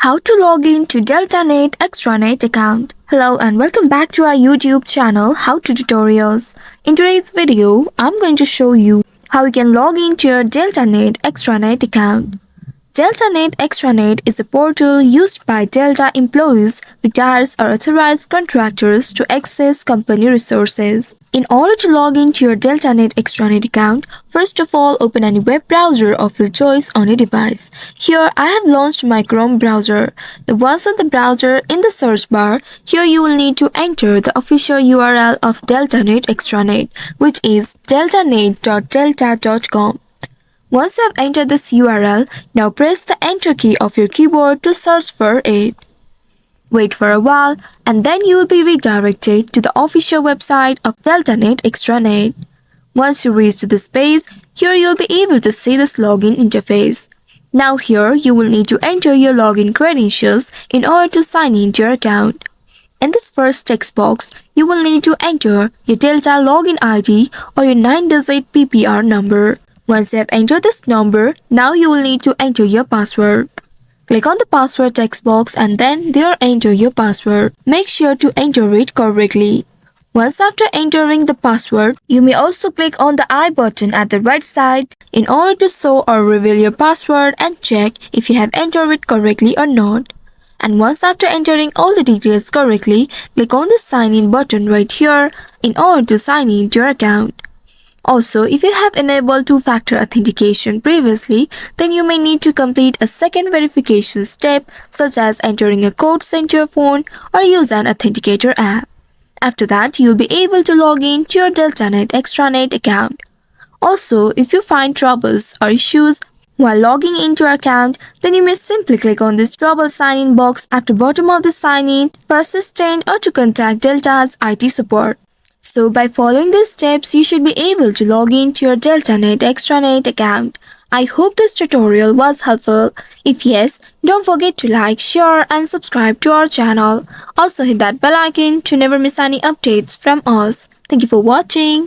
How to log in to Deltanet Extranet account. Hello and welcome back to our YouTube channel How to Tutorials. In today's video, I'm going to show you how you can log into your Deltanet Extranet account. Deltanet Extranet is a portal used by Delta employees, retirees or authorized contractors to access company resources. In order to log into your Deltanet Extranet account, first of all open any web browser of your choice on your device. Here I have launched my Chrome browser. Now once on the browser, in the search bar, here you will need to enter the official URL of Deltanet Extranet, which is deltanet.delta.com. Once you have entered this URL, now press the enter key of your keyboard to search for it. Wait for a while and then you will be redirected to the official website of Deltanet Extranet. Once you reach this page, here you will be able to see this login interface. Now here you will need to enter your login credentials in order to sign into your account. In this first text box, you will need to enter your Delta login ID or your 9-digit PPR number. Once you have entered this number, now you will need to enter your password. Click on the password text box and then there enter your password. Make sure to enter it correctly. Once after entering the password, you may also click on the I button at the right side in order to show or reveal your password and check if you have entered it correctly or not. And once after entering all the details correctly, click on the sign in button right here in order to sign in to your account. Also, if you have enabled two-factor authentication previously, then you may need to complete a second verification step such as entering a code sent to your phone or use an authenticator app. After that, you will be able to log in to your Deltanet Extranet account. Also, if you find troubles or issues while logging into your account, then you may simply click on this trouble sign-in box at the bottom of the sign-in for assistance or to contact Delta's IT support. So by following these steps, you should be able to log in to your Deltanet Extranet account. I hope this tutorial was helpful. If yes, don't forget to like, share and subscribe to our channel. Also hit that bell icon to never miss any updates from us. Thank you for watching.